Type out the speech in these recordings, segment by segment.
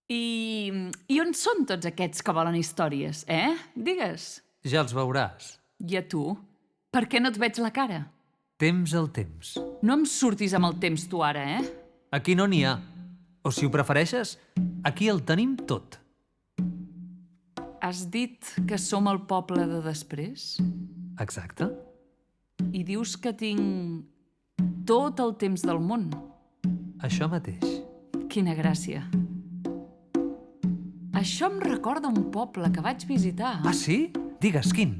I on són tots aquests que volen històries, Digues. Ja els veuràs. I a tu? Per què no et veig la cara? Temps al temps. No em surtis amb el temps tu ara, Aquí no n'hi ha. O si ho prefereixes, aquí el tenim tot. Has dit que som el poble de després? Exacte. I dius que tinc tot el temps del món. Això mateix. Quina gràcia. Això em recorda un poble que vaig visitar. Ah, sí? Digues, quin?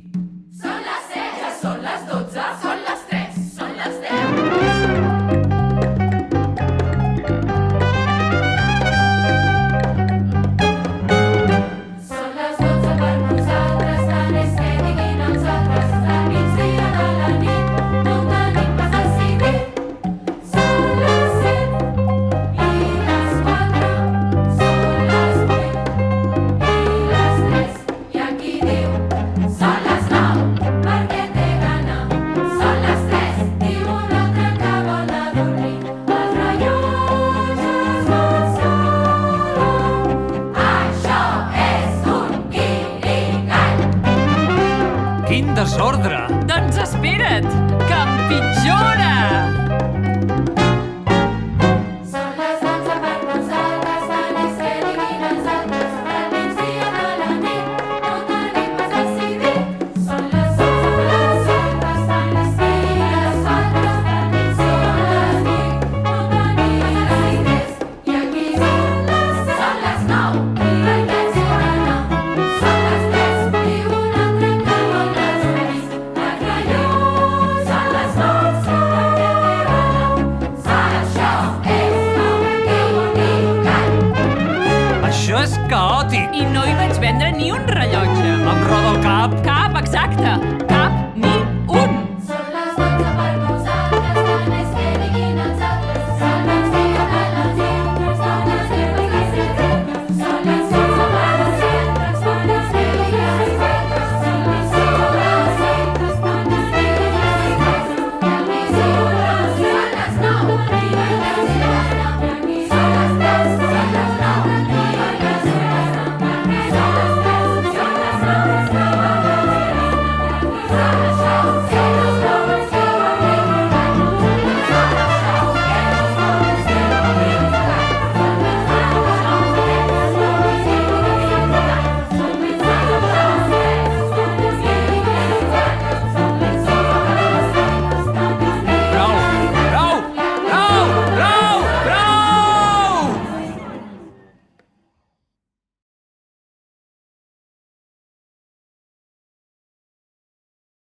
Són les 7, ja són les 12, són les 3, són les 10. Són les 12 per nosaltres, tant és que diguin els altres. A migdia de la nit no tenim pas decidit. Són les 7 i les 4, són les 8 i les 3. I aquí diu, són les 9, perquè té gana. Són les 3, diu un altre que vol anar a dormir. Els rellotges van sola. Això és un guirigall. Quin desordre! Doncs espera't, que empitjora! Són les 11 per nosaltres, tant és que diguin els altres. Al migdia de la nit no tenim pas decidit. Són les 11 per nosaltres, tant és que diguin els altres. Al migdia de la nit no tenim pas decidit. I aquí són les 9, perquè té gana. Són les 3, diu un altre que vol anar a dormir. Els rellotges són les 12, perquè té gana. Això és un guirigall. Això és caòtic! I no hi vaig vendre ni un rellotge. Em roda el cap! Cap, exacte. Cap ni un.